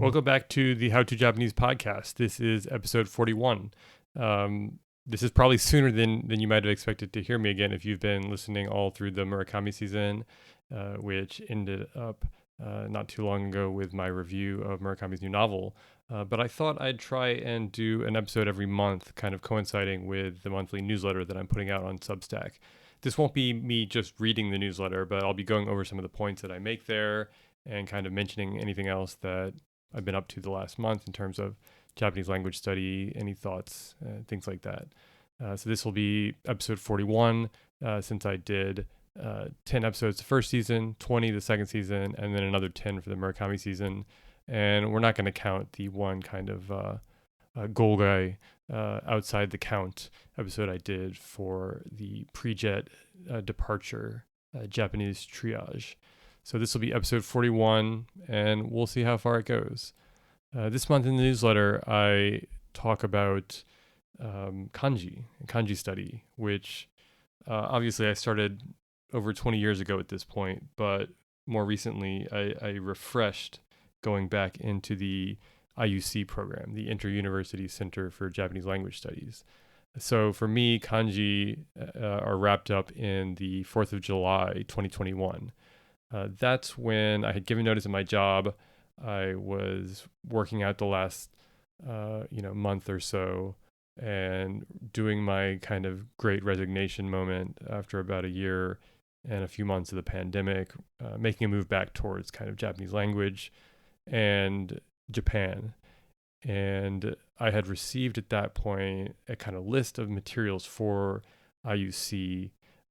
Welcome back to the How to Japanese podcast. This is episode 41. This is probably sooner than you might have expected to hear me again if you've been listening all through the Murakami season, which ended up not too long ago with my review of Murakami's new novel. But I thought I'd try and do an episode every month, kind of coinciding with the monthly newsletter that I'm putting out on Substack. This won't be me just reading the newsletter, but I'll be going over some of the points that I make there and kind of mentioning anything else that I've been up to the last month in terms of Japanese language study, any thoughts, things like that. So this will be episode 41, since I did 10 episodes the first season, 20 the second season, and then another 10 for the Murakami season. And we're not going to count the one kind of Golgai outside the count episode I did for the pre-jet departure Japanese triage. So this will be episode 41, and we'll see how far it goes. This month in the newsletter, I talk about kanji study, which obviously I started over 20 years ago at this point, but more recently I refreshed going back into the IUC program, the Inter-University Center for Japanese Language Studies. So for me, kanji are wrapped up in the 4th of July, 2021. That's when I had given notice of my job. I was working out the last, month or so and doing my kind of great resignation moment after about a year and a few months of the pandemic, making a move back towards kind of Japanese language and Japan. And I had received at that point a kind of list of materials for IUC.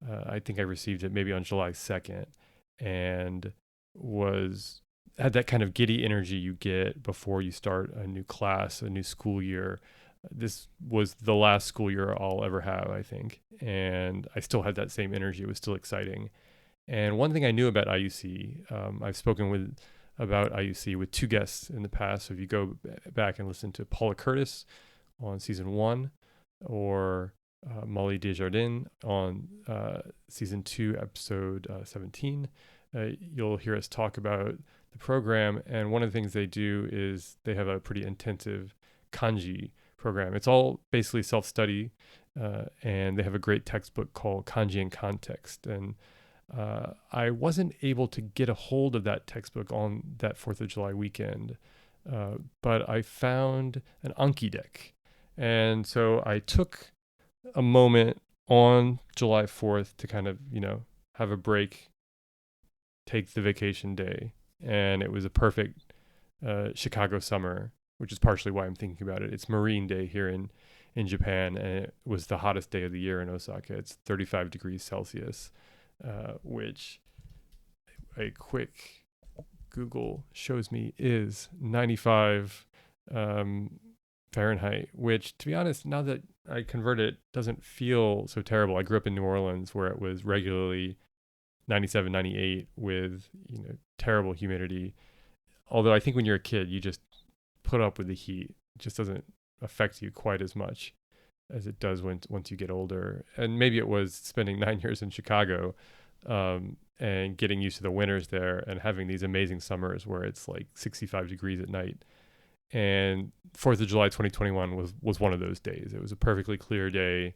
I think I received it maybe on July 2nd. And had that kind of giddy energy you get before you start a new class, a new school year. This was the last school year I'll ever have, I think. And I still had that same energy. It was still exciting. And one thing I knew about IUC, I've spoken about IUC with two guests in the past. So if you go back and listen to Paula Curtis on season 1 or Molly Desjardins on season 2, episode 17. You'll hear us talk about the program, and one of the things they do is they have a pretty intensive kanji program. It's all basically self-study, and they have a great textbook called Kanji in Context. And I wasn't able to get a hold of that textbook on that 4th of July weekend, but I found an Anki deck. And so I took a moment on July 4th to kind of, have a break, take the vacation day. And it was a perfect Chicago summer, which is partially why I'm thinking about it. It's Marine Day here in Japan, and it was the hottest day of the year in Osaka. It's 35 degrees Celsius, which a quick Google shows me is 95 Fahrenheit, which, to be honest, now that I convert it, doesn't feel so terrible. I grew up in New Orleans where it was regularly 97, 98 with, terrible humidity. Although I think when you're a kid, you just put up with the heat. It just doesn't affect you quite as much as it does once you get older. And maybe it was spending 9 years in Chicago and getting used to the winters there and having these amazing summers where it's like 65 degrees at night. And 4th of July 2021 was one of those days. It was a perfectly clear day,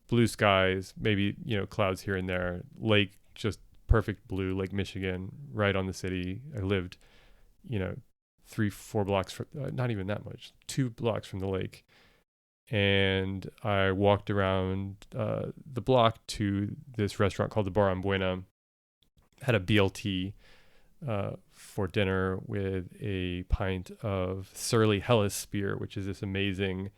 blue skies, maybe, clouds here and there, lake, just perfect blue, Lake Michigan, right on the city. I lived, 3-4 blocks, not even that much, 2 blocks from the lake. And I walked around the block to this restaurant called the Bar on Buena, had a BLT for dinner with a pint of Surly Helles beer, which is this amazing,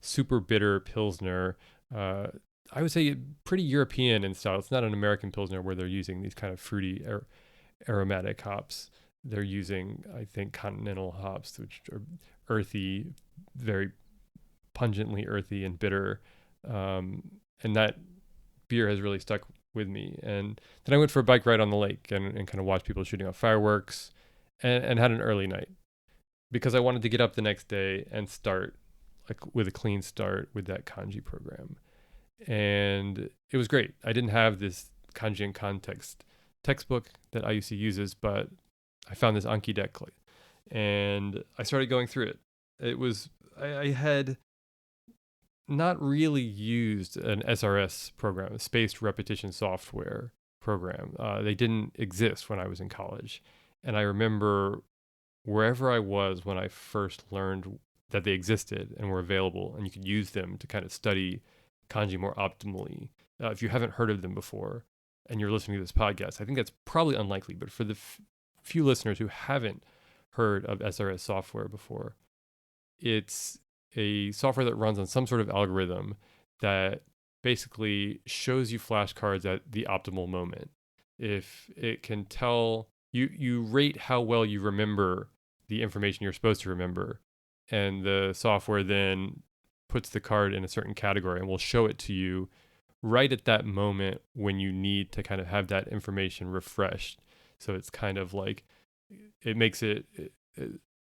super bitter Pilsner. I would say pretty European in style. It's not an American Pilsner where they're using these kind of fruity aromatic hops. They're using, I think, continental hops, which are earthy, very pungently earthy and bitter. And that beer has really stuck with me. And then I went for a bike ride on the lake and kind of watched people shooting off fireworks and had an early night because I wanted to get up the next day and start with a clean start with that kanji program. And it was great. I didn't have this Kanji in Context textbook that IUC uses, but I found this Anki deck and I started going through it. I had not really used an SRS program, a spaced repetition software program. They didn't exist when I was in college. And I remember wherever I was when I first learned that they existed and were available, and you could use them to kind of study kanji more optimally. If you haven't heard of them before and you're listening to this podcast, I think that's probably unlikely. But for the few listeners who haven't heard of SRS software before, it's a software that runs on some sort of algorithm that basically shows you flashcards at the optimal moment. If it can tell you rate how well you remember the information you're supposed to remember, and the software then puts the card in a certain category and will show it to you right at that moment when you need to kind of have that information refreshed. So it's kind of like it makes it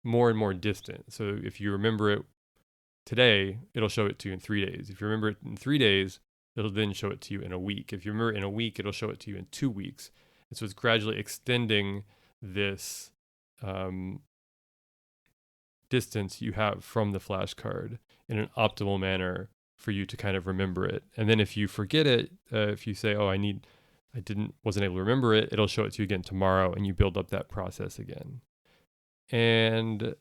more and more distant. So if you remember it today, it'll show it to you in 3 days. If you remember it in 3 days, it'll then show it to you in a week. If you remember it in a week, it'll show it to you in 2 weeks. And so it's gradually extending this distance you have from the flashcard in an optimal manner for you to kind of remember it. And then if you forget it, if you say, "Oh, wasn't able to remember it," it'll show it to you again tomorrow, and you build up that process again. And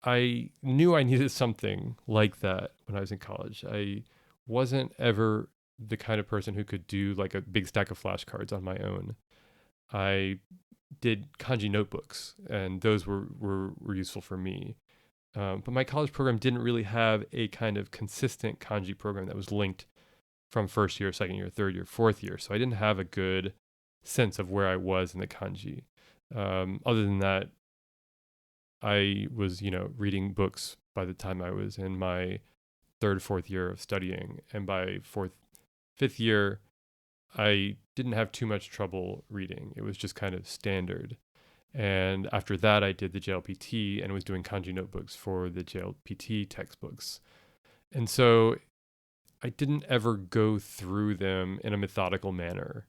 I knew I needed something like that when I was in college. I wasn't ever the kind of person who could do like a big stack of flashcards on my own. I did kanji notebooks, and those were useful for me. But my college program didn't really have a kind of consistent kanji program that was linked from first year, second year, third year, fourth year. So I didn't have a good sense of where I was in the kanji. Other than that, I was, reading books by the time I was in my third, fourth year of studying. And by fifth year, I didn't have too much trouble reading. It was just kind of standard. And after that, I did the JLPT and was doing kanji notebooks for the JLPT textbooks. And so I didn't ever go through them in a methodical manner,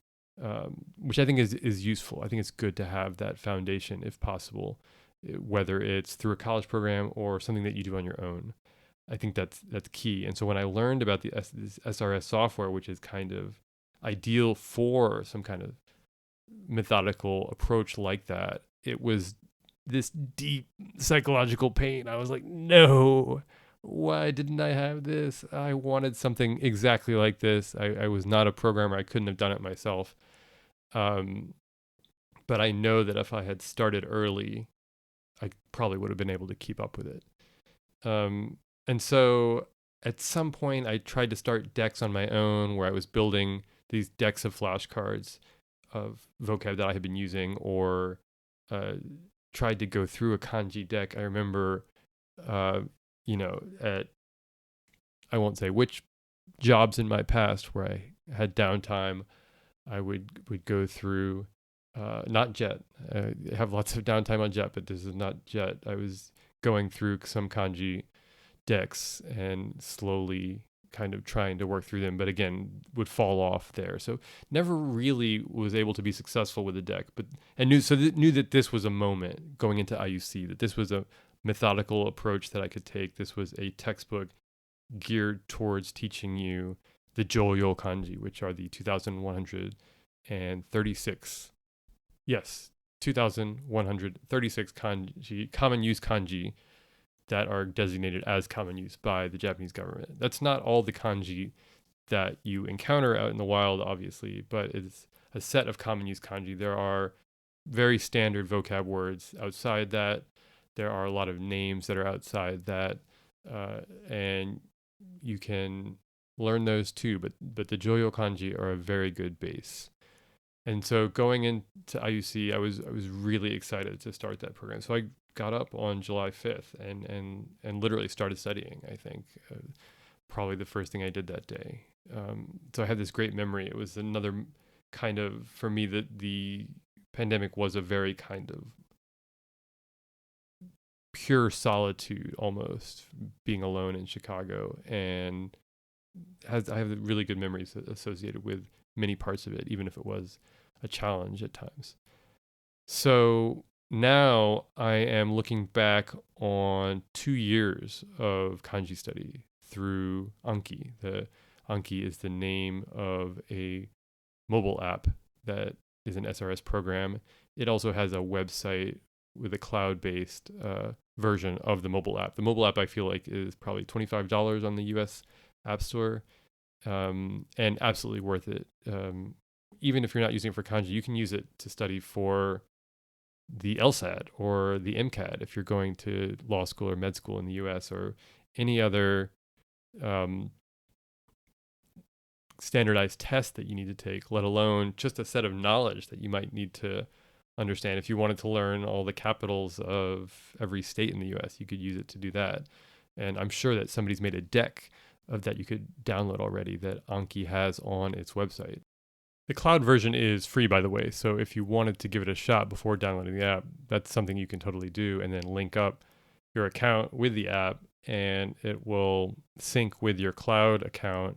which I think is useful. I think it's good to have that foundation if possible, whether it's through a college program or something that you do on your own. I think that's key. And so when I learned about this SRS software, which is kind of ideal for some kind of methodical approach like that, it was this deep psychological pain. I was like, no, why didn't I have this? I wanted something exactly like this. I was not a programmer. I couldn't have done it myself. But I know that if I had started early, I probably would have been able to keep up with it. And so at some point, I tried to start decks on my own where I was building these decks of flashcards of vocab that I had been using, or tried to go through a kanji deck. I remember, at I won't say which jobs in my past where I had downtime, I would go through. Not Jet. I have lots of downtime on Jet, but this is not Jet. I was going through some kanji decks and slowly kind of trying to work through them, but again, would fall off there. So never really was able to be successful with the deck, but knew that this was a moment going into IUC, that this was a methodical approach that I could take. This was a textbook geared towards teaching you the Joyo kanji, which are the 2,136. Yes, 2,136 kanji, common use kanji, that are designated as common use by the Japanese government. That's not all the kanji that you encounter out in the wild, obviously, but it's a set of common use kanji. There are very standard vocab words outside that. There are a lot of names that are outside that, and you can learn those too. But the Joyo kanji are a very good base. And so going into IUC, I was really excited to start that program. So I got up on July 5th and literally started studying. I think probably the first thing I did that day. So I had this great memory. It was another kind of, for me, the pandemic was a very kind of pure solitude, almost, being alone in Chicago, and I have really good memories associated with many parts of it, even if it was a challenge at times. So now I am looking back on 2 years of kanji study through Anki. The Anki is the name of a mobile app that is an SRS program. It also has a website with a cloud-based version of the mobile app. The mobile app I feel like is probably $25 on the US App Store, and absolutely worth it. Even if you're not using it for kanji, you can use it to study for the LSAT or the MCAT if you're going to law school or med school in the US, or any other um, standardized test that you need to take, let alone just a set of knowledge that you might need to understand. If you wanted to learn all the capitals of every state in the US, you could use it to do that. And I'm sure that somebody's made a deck of that you could download already that Anki has on its website. The cloud version is free, by the way. So if you wanted to give it a shot before downloading the app, that's something you can totally do, and then link up your account with the app, and it will sync with your cloud account,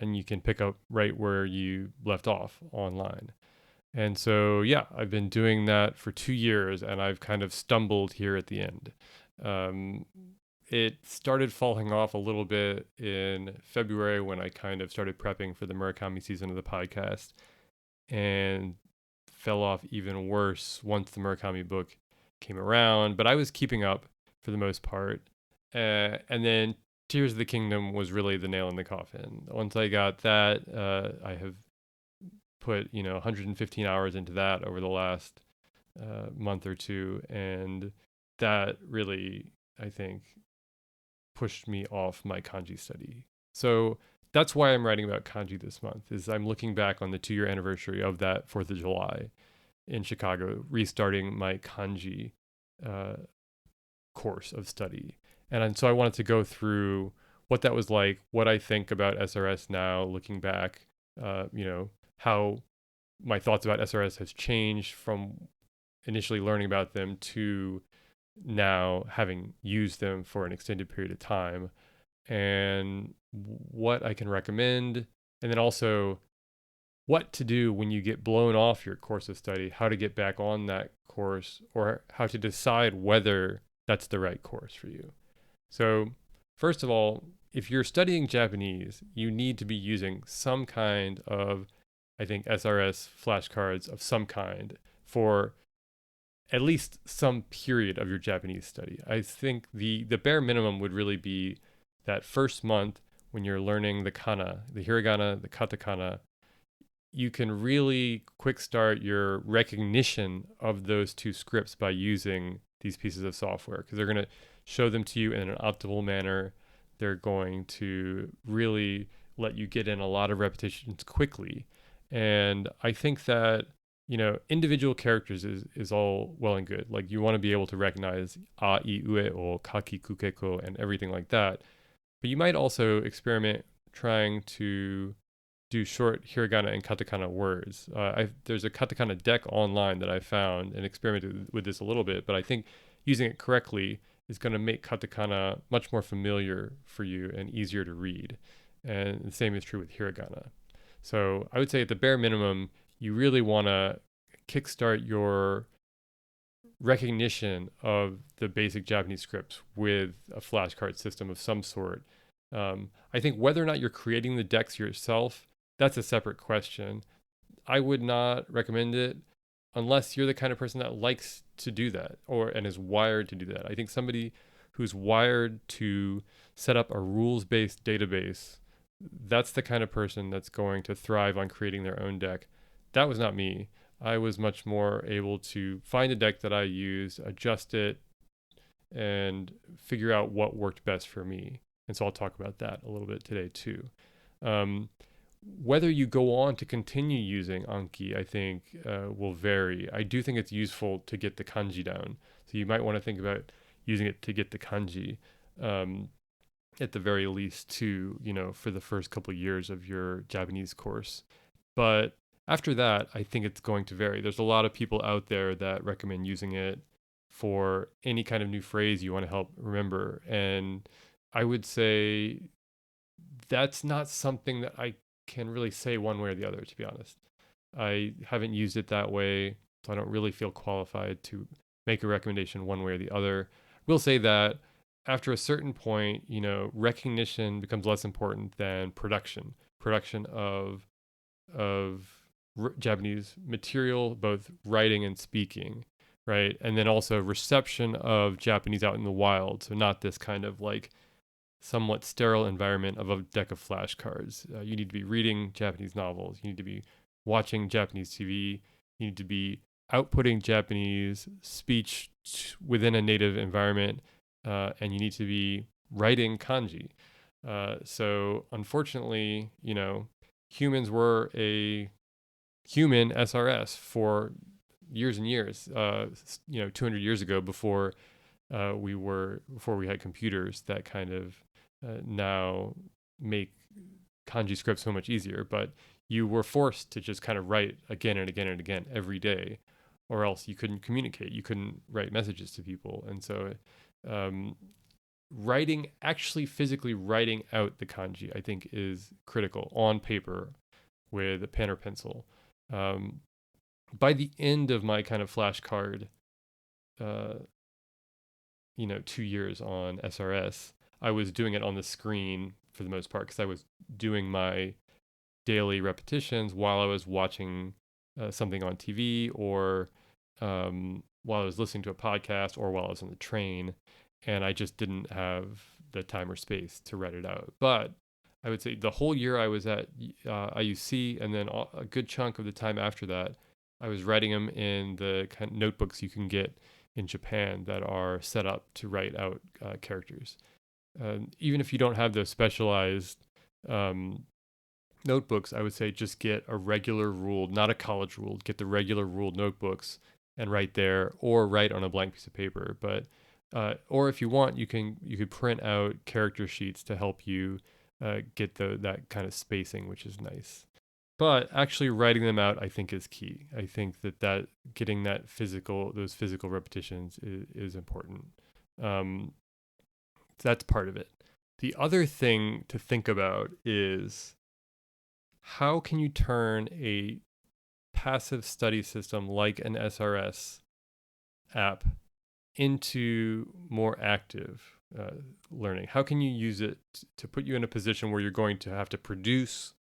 and you can pick up right where you left off online. And so, yeah, I've been doing that for 2 years, and I've kind of stumbled here at the end. Um, it started falling off a little bit in February when I kind of started prepping for the Murakami season of the podcast, and fell off even worse once the Murakami book came around. But I was keeping up for the most part. And then Tears of the Kingdom was really the nail in the coffin. Once I got that, I have put 115 hours into that over the last month or two, and that really, I think, pushed me off my kanji study. So that's why I'm writing about kanji this month. Is I'm looking back on the 2-year anniversary of that 4th of July in Chicago, restarting my kanji uh, course of study. And so I wanted to go through what that was like, what I think about SRS now, looking back, how my thoughts about SRS has changed from initially learning about them to now having used them for an extended period of time, and what I can recommend, and then also what to do when you get blown off your course of study, how to get back on that course, or how to decide whether that's the right course for you. So, first of all, if you're studying Japanese, you need to be using some kind of, I think, SRS flashcards of some kind for at least some period of your Japanese study. I think the bare minimum would really be that first month when you're learning the kana, the hiragana, the katakana. You can really quick start your recognition of those two scripts by using these pieces of software, because they're going to show them to you in an optimal manner. They're going to really let you get in a lot of repetitions quickly. And I think that individual characters is all well and good. Like, you want to be able to recognize a, I, ue, or kaki, kukeko, and everything like that. But you might also experiment trying to do short hiragana and katakana words. There's a katakana deck online that I found and experimented with this a little bit, but I think using it correctly is going to make katakana much more familiar for you and easier to read. And the same is true with hiragana. So I would say at the bare minimum, you really want to kickstart your recognition of the basic Japanese scripts with a flashcard system of some sort. I think whether or not you're creating the decks yourself, that's a separate question. I would not recommend it unless you're the kind of person that likes to do that and is wired to do that. I think somebody who's wired to set up a rules-based database, that's the kind of person that's going to thrive on creating their own deck. That was not me. I was much more able to find a deck that I used, adjust it, and figure out what worked best for me. And so I'll talk about that a little bit today too. Whether you go on to continue using Anki, I think, will vary. I do think it's useful to get the kanji down. So you might want to think about using it to get the kanji, at the very least, to, for the first couple of years of your Japanese course. But after that, I think it's going to vary. There's a lot of people out there that recommend using it for any kind of new phrase you want to help remember. And I would say that's not something that I can really say one way or the other, to be honest. I haven't used it that way, so I don't really feel qualified to make a recommendation one way or the other. We'll say that after a certain point, recognition becomes less important than production of Japanese material, both writing and speaking, right? And then also reception of Japanese out in the wild. So not this kind of like somewhat sterile environment of a deck of flashcards. You need to be reading Japanese novels. You need to be watching Japanese TV. You need to be outputting Japanese speech within a native environment, and you need to be writing kanji. So unfortunately, humans were a human SRS for years and years. 200 years ago, before we had computers that kind of now make kanji scripts so much easier. But you were forced to just kind of write again and again and again every day, or else you couldn't communicate. You couldn't write messages to people, and so actually physically writing out the kanji, I think, is critical on paper with a pen or pencil. By the end of my kind of flashcard, 2 years on SRS, I was doing it on the screen for the most part because I was doing my daily repetitions while I was watching something on TV, or while I was listening to a podcast, or while I was on the train, and I just didn't have the time or space to write it out. But I would say the whole year I was at IUC, and then a good chunk of the time after that, I was writing them in the kind of notebooks you can get in Japan that are set up to write out characters. Even if you don't have those specialized notebooks, I would say just get a regular ruled, not a college ruled, get the regular ruled notebooks and write there, or write on a blank piece of paper. But or if you want, you could print out character sheets to help you get that kind of spacing, which is nice. But actually writing them out, I think, is key. I think that getting those physical repetitions is important. That's part of it. The other thing to think about is, how can you turn a passive study system like an SRS app into more active learning? How can you use it to put you in a position where you're going to have to produce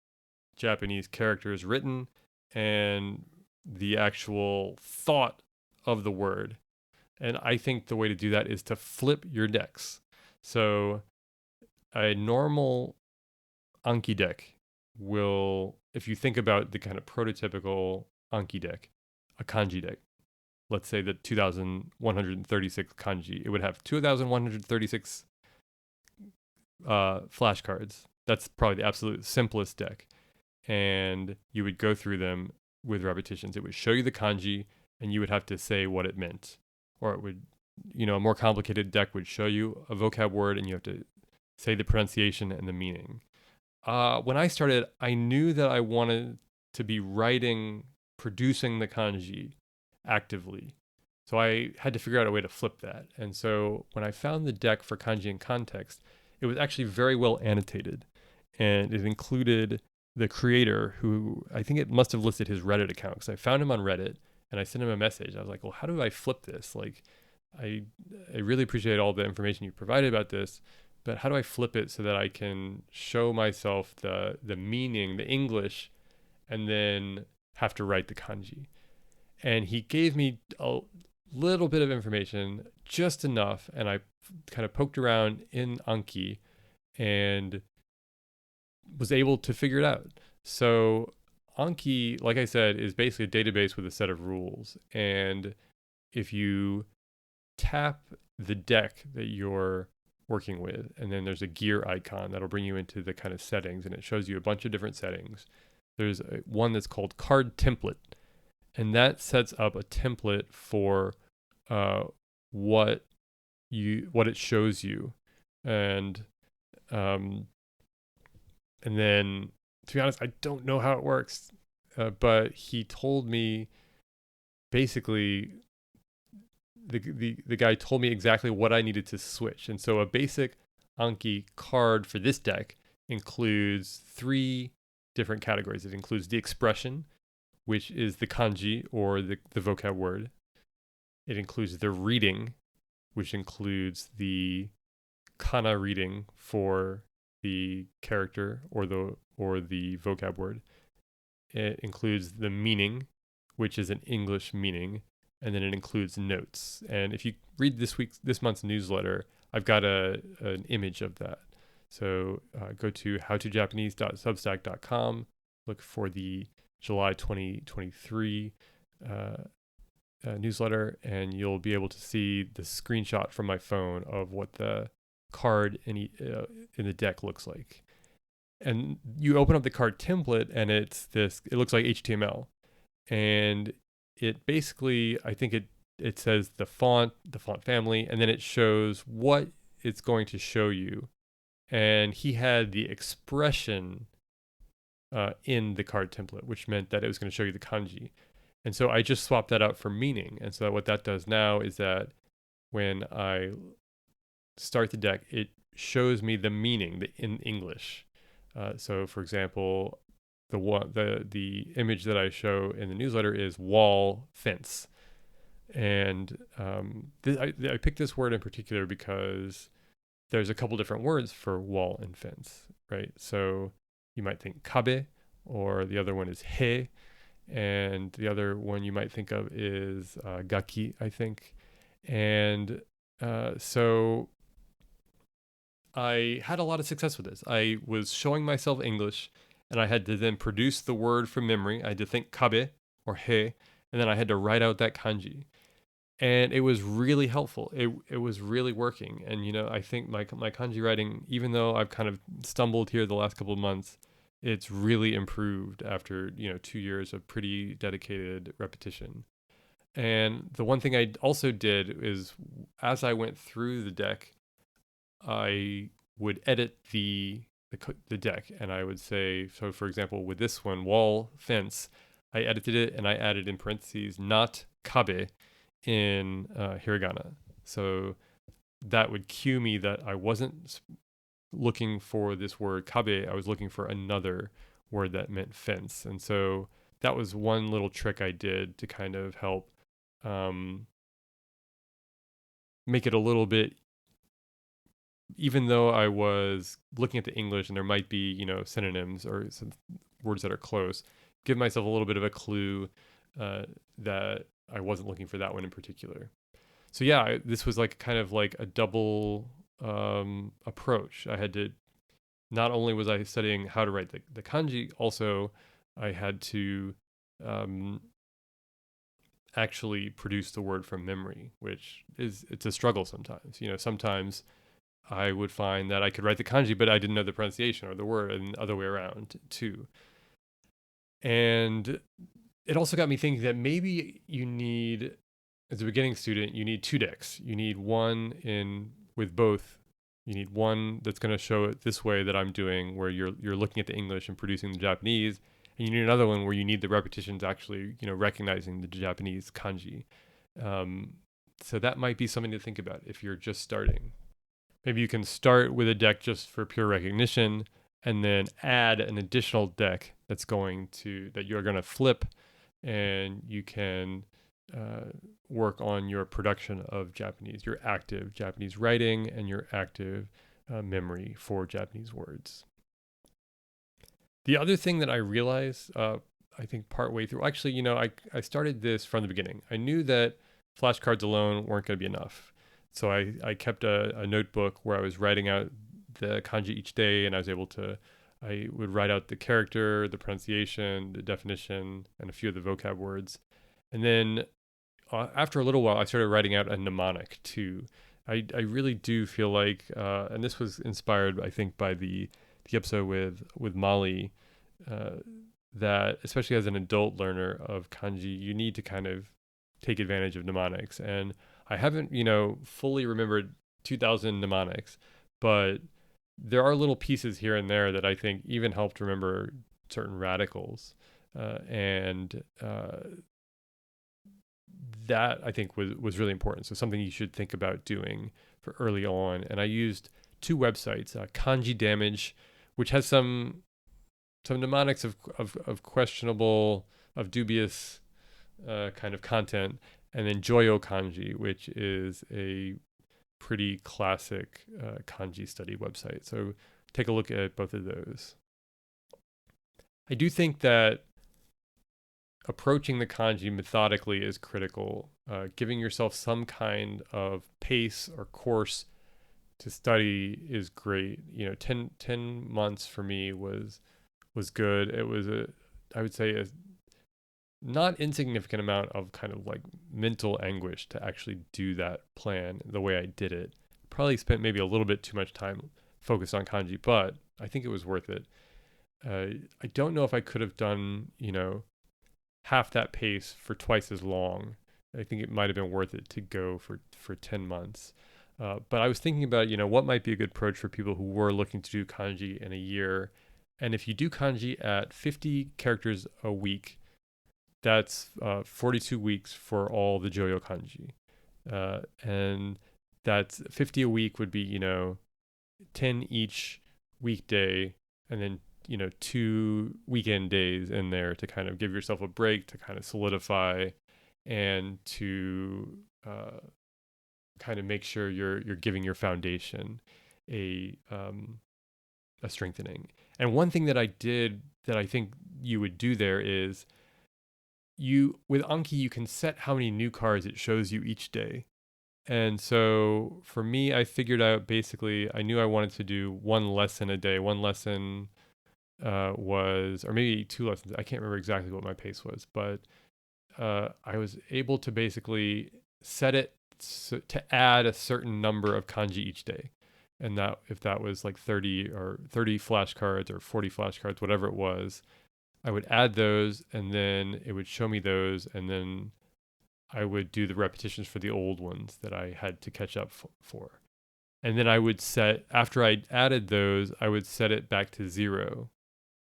Japanese characters written and the actual thought of the word? And I think the way to do that is to flip your decks. So a normal Anki deck will, if you think about the kind of prototypical Anki deck, a kanji deck, let's say the 2136 kanji, it would have 2136 flashcards. That's probably the absolute simplest deck. And you would go through them with repetitions. It would show you the kanji, and you would have to say what it meant. Or it would, a more complicated deck would show you a vocab word, and you have to say the pronunciation and the meaning. When I started, I knew that I wanted to be producing the kanji actively. So I had to figure out a way to flip that. And so when I found the deck for kanji in context, it was actually very well annotated. And it included the creator, who I think it must have listed his Reddit account, because I found him on Reddit and I sent him a message. I was like, well, how do I flip this? Like, I really appreciate all the information you provided about this, but how do I flip it so that I can show myself the meaning, the English, and then have to write the kanji? And he gave me a little bit of information, just enough, and I kind of poked around in Anki and was able to figure it out. So Anki, like I said, is basically a database with a set of rules. And if you tap the deck that you're working with, and then there's a gear icon that'll bring you into the kind of settings, and it shows you a bunch of different settings. There's one that's called card template, and that sets up a template for what it shows you. And then, to be honest, I don't know how it works, but he told me, basically, the guy told me exactly what I needed to switch. And so a basic Anki card for this deck includes 3 different categories. It includes the expression, which is the kanji, or the vocab word. It includes the reading, which includes the kana reading for the character or the vocab word. It includes the meaning, which is an English meaning, and then it includes notes. And if you read this month's newsletter, I've got an image of that. So go to howtojapanese.substack.com, look for the July 2023 newsletter, and you'll be able to see the screenshot from my phone of what the card in the deck looks like. And you open up the card template, and it looks like HTML, and it basically, I think it says the font family, and then it shows what it's going to show you. And he had the expression in the card template, which meant that it was going to show you the kanji. And so I just swapped that out for meaning. And so what that does now is that when I start the deck, it shows me the meaning in English. So, for example, the image that I show in the newsletter is wall fence, and I picked this word in particular because there's a couple different words for wall and fence, right? So you might think kabe, or the other one is he, and the other one you might think of is gaki, I think. And so I had a lot of success with this. I was showing myself English, and I had to then produce the word from memory. I had to think kabe or he, and then I had to write out that kanji. And it was really helpful. It was really working. And, I think my kanji writing, even though I've kind of stumbled here the last couple of months, it's really improved after, 2 years of pretty dedicated repetition. And the one thing I also did is, as I went through the deck, I would edit the deck, and I would say, so for example, with this one, wall fence, I edited it and I added in parentheses, not kabe, in hiragana. So that would cue me that I wasn't looking for this word kabe, I was looking for another word that meant fence. And so that was one little trick I did to kind of help make it a little bit, even though I was looking at the English and there might be, synonyms or some words that are close, give myself a little bit of a clue that I wasn't looking for that one in particular. So yeah, this was kind of like a double approach. I had to, not only was I studying how to write the kanji, also I had to actually produce the word from memory, which it's a struggle sometimes. Sometimes I would find that I could write the kanji, but I didn't know the pronunciation or the word, and the other way around too. And it also got me thinking that maybe you need, as a beginning student, you need two decks. You need one with both. You need one that's going to show it this way that I'm doing, where you're looking at the English and producing the Japanese, and you need another one where you need the repetitions actually, recognizing the Japanese kanji. So that might be something to think about if you're just starting. Maybe you can start with a deck just for pure recognition, and then add an additional deck that you're going to flip, and you can work on your production of Japanese, your active Japanese writing, and your active memory for Japanese words. The other thing that I realized, I think partway through, actually, I started this from the beginning. I knew that flashcards alone weren't going to be enough. So I kept a notebook where I was writing out the kanji each day, and I would write out the character, the pronunciation, the definition, and a few of the vocab words. And then after a little while, I started writing out a mnemonic too. I really do feel like, and this was inspired, I think, by the episode with Molly, that especially as an adult learner of kanji, you need to kind of take advantage of mnemonics. And I haven't, fully remembered 2,000 mnemonics, but there are little pieces here and there that I think even helped remember certain radicals. And that I think was really important. So something you should think about doing for early on. And I used two websites, Kanji Damage, which has some mnemonics of questionable, of dubious kind of content, and then Joyo Kanji, which is a pretty classic kanji study website. So take a look at both of those. I do think that approaching the kanji methodically is critical. Giving yourself some kind of pace or course to study is great. 10 months for me was good. It was I would say a not insignificant amount of kind of like mental anguish to actually do that plan the way I did it. Probably spent maybe a little bit too much time focused on kanji, but I think it was worth it. I don't know if I could have done, half that pace for twice as long. I think it might have been worth it to go for 10 months. But I was thinking about, what might be a good approach for people who were looking to do kanji in a year. And if you do kanji at 50 characters a week, that's 42 weeks for all the Joyo kanji. And that's 50 a week would be, 10 each weekday, and then 2 weekend days in there to kind of give yourself a break, to kind of solidify, and to kind of make sure you're giving your foundation a strengthening. And one thing that I did that I think you would do there is with Anki, you can set how many new cards it shows you each day. And so for me, I figured out basically, I knew I wanted to do one lesson a day. One lesson was, or maybe 2 lessons. I can't remember exactly what my pace was, but I was able to basically set it to add a certain number of kanji each day. And that if that was like 30 flashcards or 40 flashcards, whatever it was, I would add those, and then it would show me those, and then I would do the repetitions for the old ones that I had to catch up for. And then I would set, after I added those, I would set it back to 0.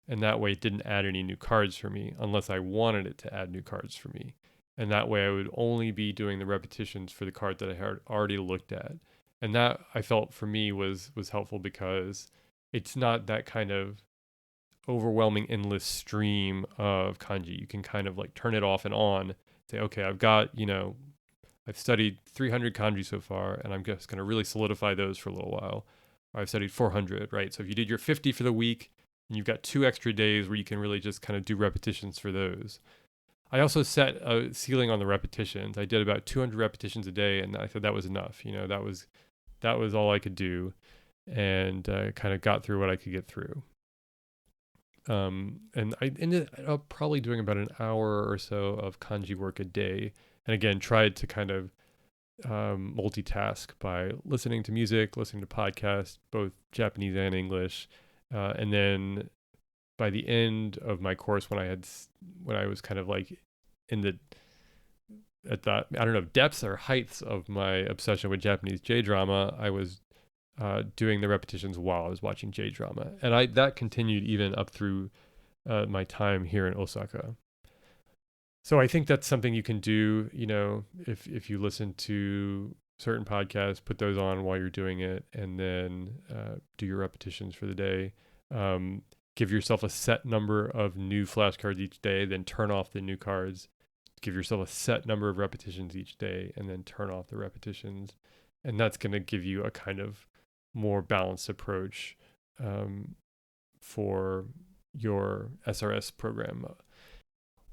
And that way it didn't add any new cards for me unless I wanted it to add new cards for me. And that way I would only be doing the repetitions for the card that I had already looked at. And that I felt for me was helpful because it's not that kind of overwhelming endless stream of kanji. You can kind of like turn it off and on, say, okay, I've got, I've studied 300 kanji so far, and I'm just going to really solidify those for a little while. Or I've studied 400, right? So if you did your 50 for the week, and you've got 2 extra days where you can really just kind of do repetitions for those. I also set a ceiling on the repetitions. I did about 200 repetitions a day, and I thought that was enough. That was all I could do, and kind of got through what I could get through. And I ended up probably doing about an hour or so of kanji work a day. And again, tried to kind of multitask by listening to music, listening to podcasts, both Japanese and English. And then by the end of my course, when I was kind of like at the I don't know, depths or heights of my obsession with Japanese J-drama, I was doing the repetitions while I was watching J-drama. And that continued even up through my time here in Osaka. So I think that's something you can do, if you listen to certain podcasts, put those on while you're doing it, and then do your repetitions for the day. Give yourself a set number of new flashcards each day, then turn off the new cards. Give yourself a set number of repetitions each day, and then turn off the repetitions. And that's going to give you a kind of more balanced approach for your SRS program.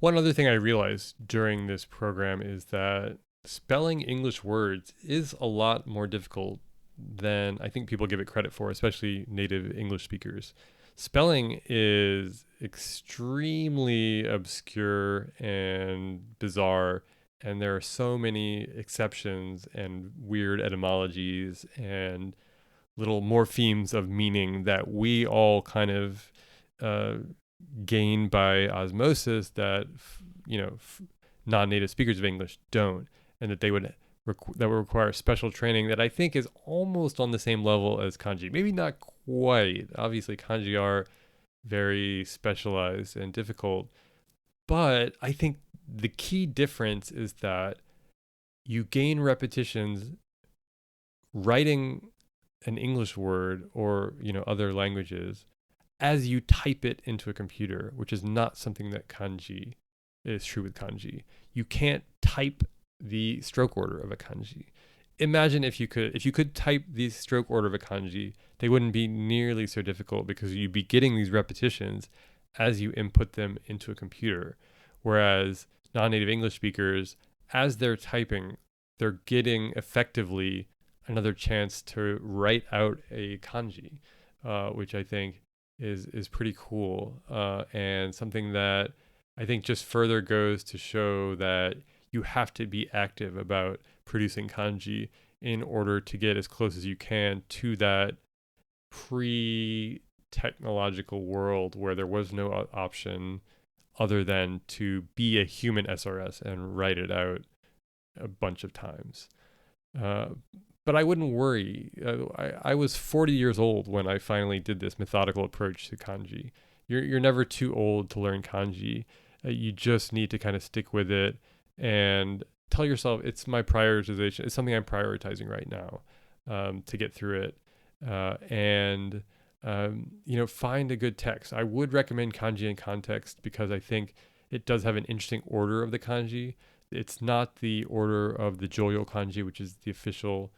One other thing I realized during this program is that spelling English words is a lot more difficult than I think people give it credit for, especially native English speakers. Spelling is extremely obscure and bizarre, and there are so many exceptions and weird etymologies and little morphemes of meaning that we all kind of gain by osmosis that non-native speakers of English don't, and that they would that would require special training that I think is almost on the same level as kanji. Maybe not quite. Obviously, kanji are very specialized and difficult, but I think the key difference is that you gain repetitions writing an English word or other languages as you type it into a computer, which is not something that kanji is true with kanji. You can't type the stroke order of a kanji. Imagine if you could type the stroke order of a kanji, they wouldn't be nearly so difficult because you'd be getting these repetitions as you input them into a computer. Whereas non-native English speakers, as they're typing, they're getting effectively another chance to write out a kanji, which I think is pretty cool, and something that I think just further goes to show that you have to be active about producing kanji in order to get as close as you can to that pre-technological world where there was no option other than to be a human SRS and write it out a bunch of times. Uh, but I wouldn't worry. I was 40 years old when I finally did this methodical approach to kanji. You're never too old to learn kanji. You just need to kind of stick with it and tell yourself it's my prioritization. It's something I'm prioritizing right now, to get through it. And find a good text. I would recommend Kanji in Context because I think it does have an interesting order of the kanji. It's not the order of the Joyo kanji, which is the official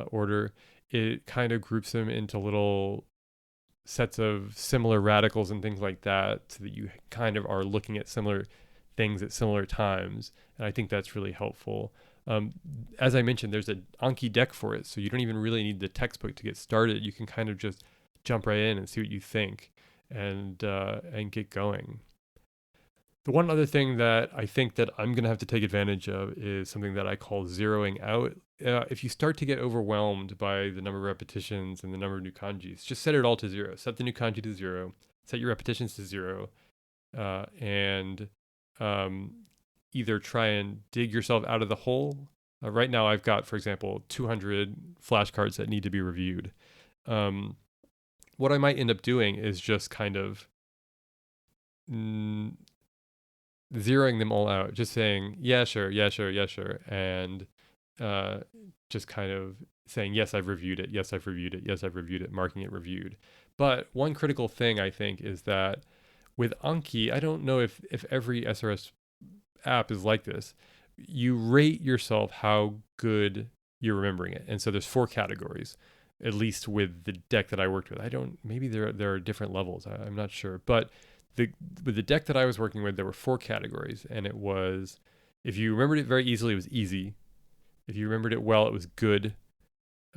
order. It kind of groups them into little sets of similar radicals and things like that, so that you kind of are looking at similar things at similar times. And I think that's really helpful. As I mentioned, there's an Anki deck for it, so you don't even really need the textbook to get started. You can kind of just jump right in and see what you think, and get going. The one other thing that I think that I'm going to have to take advantage of is something that I call zeroing out. If you start to get overwhelmed by the number of repetitions and the number of new kanjis, just set it all to zero. Set the new kanji to zero. Set your repetitions to zero. And either try and dig yourself out of the hole. Right now, I've got, for example, 200 flashcards that need to be reviewed. What I might end up doing is just kind of zeroing them all out, just saying, yeah, sure, yeah, sure, yeah, sure. And just kind of saying, yes, I've reviewed it. Yes, I've reviewed it. Yes, I've reviewed it, marking it reviewed. But one critical thing I think is that with Anki, I don't know if every SRS app is like this. You rate yourself how good you're remembering it. And so there's 4 categories, at least with the deck that I worked with. Maybe there are different levels. I'm not sure. But with the deck that I was working with, there were 4 categories. And it was, if you remembered it very easily, it was easy. If you remembered it well, it was good.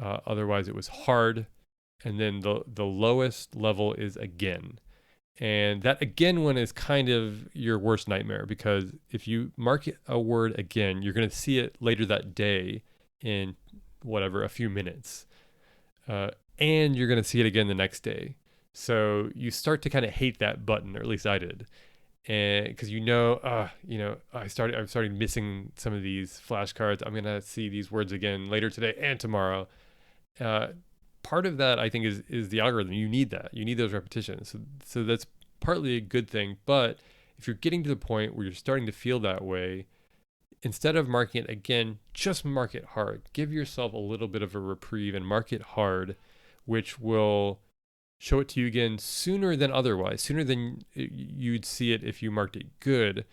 Otherwise, it was hard. And then the lowest level is again. And that again one is kind of your worst nightmare, because if you mark a word again, you're going to see it later that day in a few minutes. And you're going to see it again the next day. So you start to kind of hate that button, or at least I did. And because I'm starting missing some of these flashcards. I'm going to see these words again later today and tomorrow. Part of that, I think, is the algorithm. You need that. You need those repetitions. So that's partly a good thing. But if you're getting to the point where you're starting to feel that way, instead of marking it again, just mark it hard. Give yourself a little bit of a reprieve and mark it hard, which will show it to you again sooner than otherwise, sooner than you'd see it if you marked it good.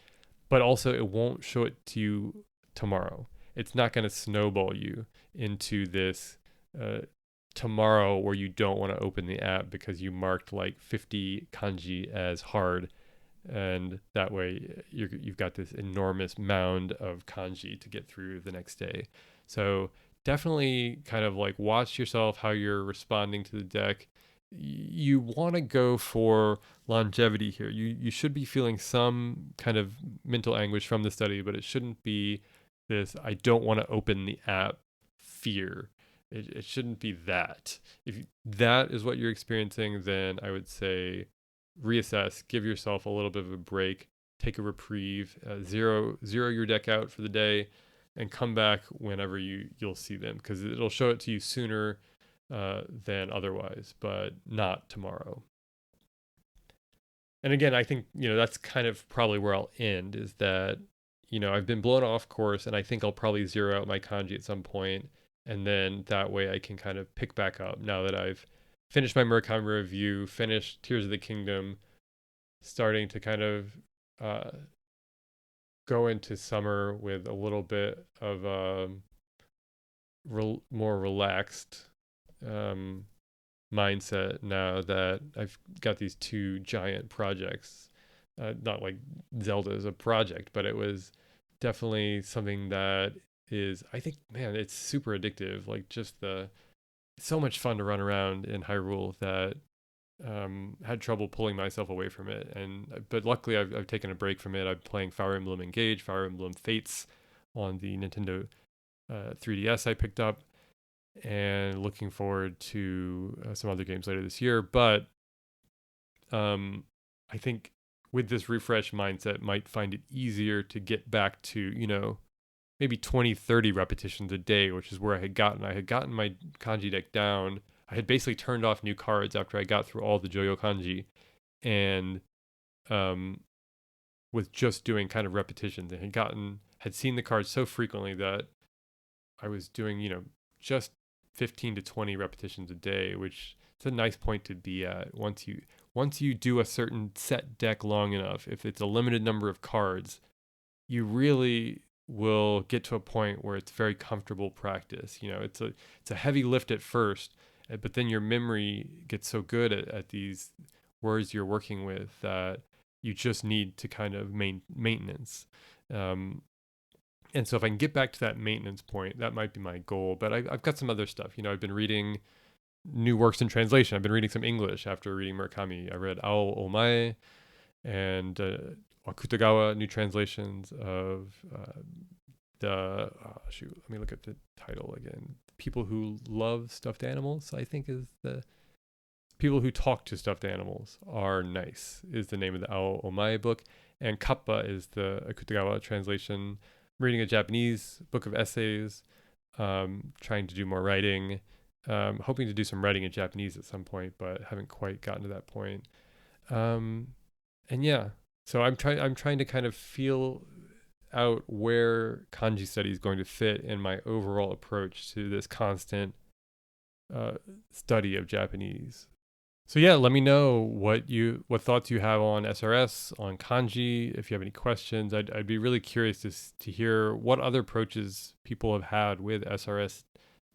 But also, it won't show it to you tomorrow. It's not going to snowball you into this tomorrow where you don't want to open the app because you marked like 50 kanji as hard, and that way you've got this enormous mound of kanji to get through the next day. So definitely kind of like watch yourself, how you're responding to the deck. You want to go for longevity here. You should be feeling some kind of mental anguish from the study, but it shouldn't be this I don't want to open the app fear. It shouldn't be that. If that is what you're experiencing, then I would say reassess, give yourself a little bit of a break, take a reprieve, zero your deck out for the day, and come back whenever you'll see them, because it'll show it to you sooner than otherwise, but not tomorrow. And again, I think, that's kind of probably where I'll end, is that, I've been blown off course, and I think I'll probably zero out my kanji at some point. And then that way I can kind of pick back up now that I've finished my Murakami review, finished Tears of the Kingdom, starting to kind of go into summer with a little bit of more relaxed um, mindset now that I've got these two giant projects. Not like Zelda is a project, but it was definitely something that is, I think, man, it's super addictive. Like just it's so much fun to run around in Hyrule that had trouble pulling myself away from it. But luckily I've taken a break from it. I'm playing Fire Emblem Engage, Fire Emblem Fates on the Nintendo 3DS I picked up, and looking forward to some other games later this year. But I think with this refresh mindset, might find it easier to get back to, maybe 20, 30 repetitions a day, which is where I had gotten. I had gotten my kanji deck down. I had basically turned off new cards after I got through all the Joyo kanji, and um, was just doing kind of repetitions, and had seen the cards so frequently that I was doing, just 15 to 20 repetitions a day, which is a nice point to be at once you do a certain set deck long enough. If it's a limited number of cards, you really will get to a point where it's very comfortable practice. It's a heavy lift at first, but then your memory gets so good at these words you're working with that you just need to kind of maintenance. Um, and so if I can get back to that maintenance point, that might be my goal. But I've got some other stuff. I've been reading new works in translation. I've been reading some English after reading Murakami. I read Ao Omae and Akutagawa, new translations of let me look at the title again. People Who Love Stuffed Animals, I think, is the People Who Talk to Stuffed Animals Are Nice, is the name of the Ao Omae book. And Kappa is the Akutagawa translation. I'm reading a Japanese book of essays, trying to do more writing, hoping to do some writing in Japanese at some point, but haven't quite gotten to that point. And yeah, so I'm trying to kind of feel out where kanji study is going to fit in my overall approach to this constant study of Japanese. So yeah, let me know what thoughts you have on SRS, on kanji. If you have any questions, I'd be really curious to hear what other approaches people have had with SRS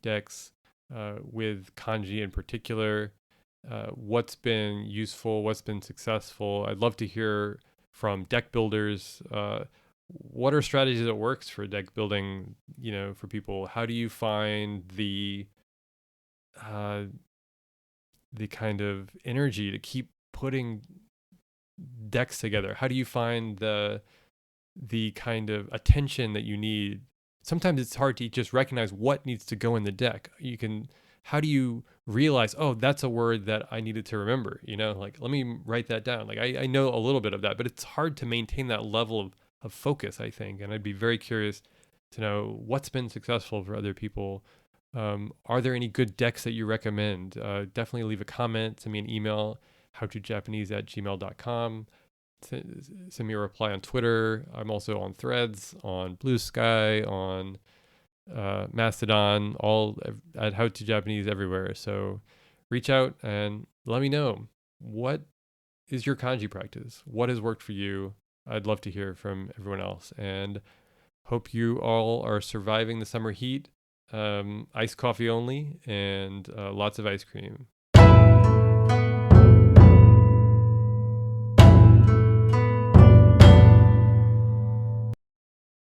decks, with kanji in particular. What's been useful, what's been successful. I'd love to hear from deck builders. What are strategies that works for deck building? For people, how do you find the kind of energy to keep putting decks together? How do you find the kind of attention that you need? Sometimes it's hard to just recognize what needs to go in the deck. How do you realize, oh, that's a word that I needed to remember? Like, let me write that down. Like, I know a little bit of that, but it's hard to maintain that level of focus, I think. And I'd be very curious to know what's been successful for other people. Are there any good decks that you recommend? Definitely leave a comment, send me an email, howtojapanese@gmail.com. Send me a reply on Twitter. I'm also on Threads, on Blue Sky, on Mastodon, all at How to Japanese everywhere. So reach out and let me know, what is your kanji practice? What has worked for you? I'd love to hear from everyone else, and hope you all are surviving the summer heat. Iced coffee only, and lots of ice cream.